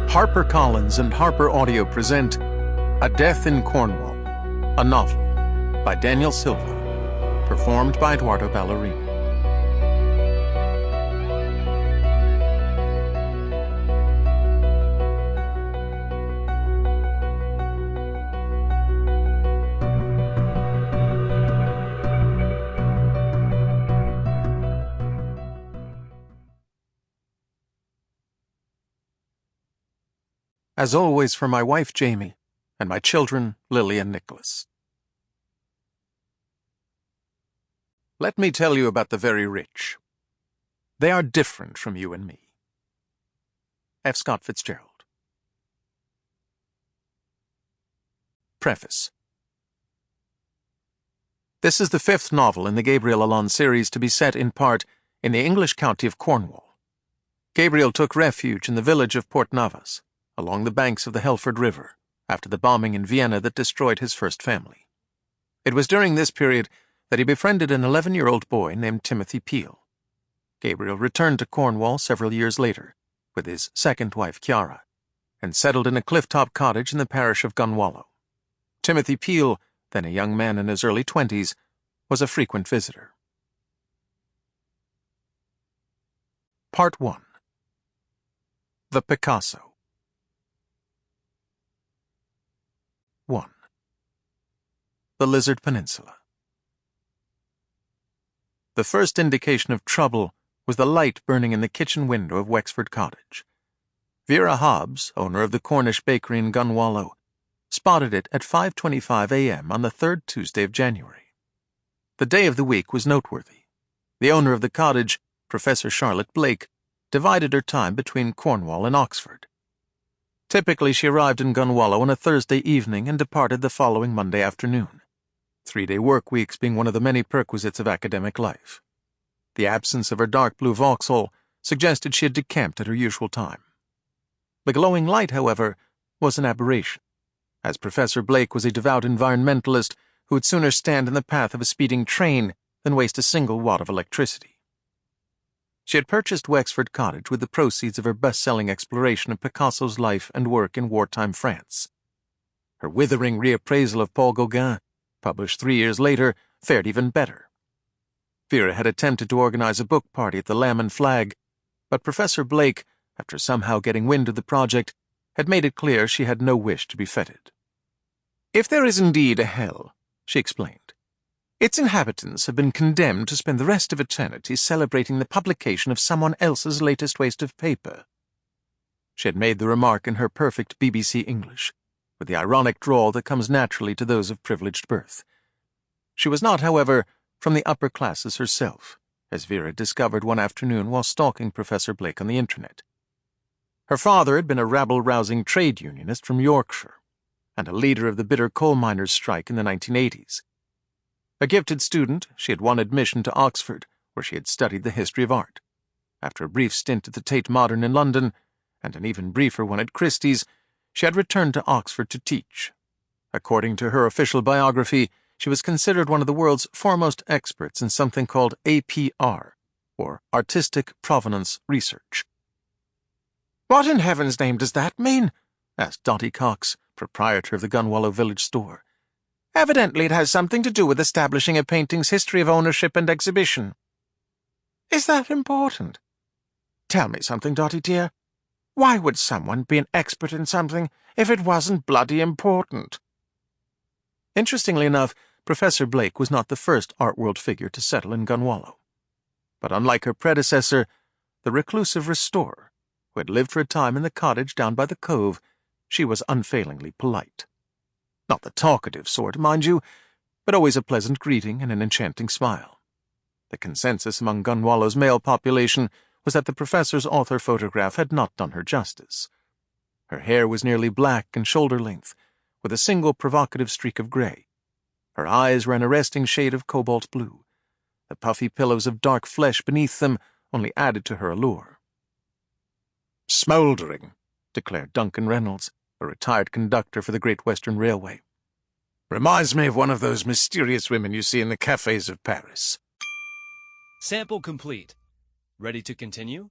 HarperCollins and HarperAudio present A Death in Cornwall, a novel by Daniel Silva, performed by Edoardo Ballerini. As always, for my wife Jamie, and my children Lily and Nicholas. Let me tell you about the very rich. They are different from you and me. F. Scott Fitzgerald. Preface. This is the fifth novel in the Gabriel Allon series to be set in part in the English county of Cornwall. Gabriel took refuge in the village of Port Navas, along the banks of the Helford River, after the bombing in Vienna that destroyed his first family. It was during this period that he befriended an 11-year-old boy named Timothy Peel. Gabriel returned to Cornwall several years later, with his second wife Chiara, and settled in a cliff-top cottage in the parish of Gunwallow. Timothy Peel, then a young man in his early 20s, was a frequent visitor. Part 1. The Picasso. 1. The Lizard Peninsula. The first indication of trouble was the light burning in the kitchen window of Wexford Cottage. Vera Hobbs, owner of the Cornish bakery in Gunwallow, spotted it at 5:25 a.m. on the third Tuesday of January. The day of the week was noteworthy. The owner of the cottage, Professor Charlotte Blake, divided her time between Cornwall and Oxford. Typically, she arrived in Gunwallow on a Thursday evening and departed the following Monday afternoon, 3-day work weeks being one of the many perquisites of academic life. The absence of her dark blue Vauxhall suggested she had decamped at her usual time. The glowing light, however, was an aberration, as Professor Blake was a devout environmentalist who would sooner stand in the path of a speeding train than waste a single watt of electricity. She had purchased Wexford Cottage with the proceeds of her best-selling exploration of Picasso's life and work in wartime France. Her withering reappraisal of Paul Gauguin, published 3 years later, fared even better. Vera had attempted to organize a book party at the Lamb and Flag, but Professor Blake, after somehow getting wind of the project, had made it clear she had no wish to be feted. "If there is indeed a hell," she explained, "its inhabitants have been condemned to spend the rest of eternity celebrating the publication of someone else's latest waste of paper." She had made the remark in her perfect BBC English, with the ironic drawl that comes naturally to those of privileged birth. She was not, however, from the upper classes herself, as Vera discovered one afternoon while stalking Professor Blake on the internet. Her father had been a rabble-rousing trade unionist from Yorkshire, and a leader of the bitter coal miners' strike in the 1980s. A gifted student, she had won admission to Oxford, where she had studied the history of art. After a brief stint at the Tate Modern in London, and an even briefer one at Christie's, she had returned to Oxford to teach. According to her official biography, she was considered one of the world's foremost experts in something called APR, or Artistic Provenance Research. "What in heaven's name does that mean?" asked Dottie Cox, proprietor of the Gunwallow village store. "Evidently it has something to do with establishing a painting's history of ownership and exhibition." "Is that important? Tell me something, Dottie dear. Why would someone be an expert in something if it wasn't bloody important?" Interestingly enough, Professor Blake was not the first art world figure to settle in Gunwallow. But unlike her predecessor, the reclusive restorer, who had lived for a time in the cottage down by the cove, she was unfailingly polite. Not the talkative sort, mind you, but always a pleasant greeting and an enchanting smile. The consensus among Gunwallow's male population was that the professor's author photograph had not done her justice. Her hair was nearly black and shoulder-length, with a single provocative streak of grey. Her eyes were an arresting shade of cobalt blue. The puffy pillows of dark flesh beneath them only added to her allure. "Smouldering," declared Duncan Reynolds, a retired conductor for the Great Western Railway. "Reminds me of one of those mysterious women you see in the cafes of Paris." Sample complete. Ready to continue?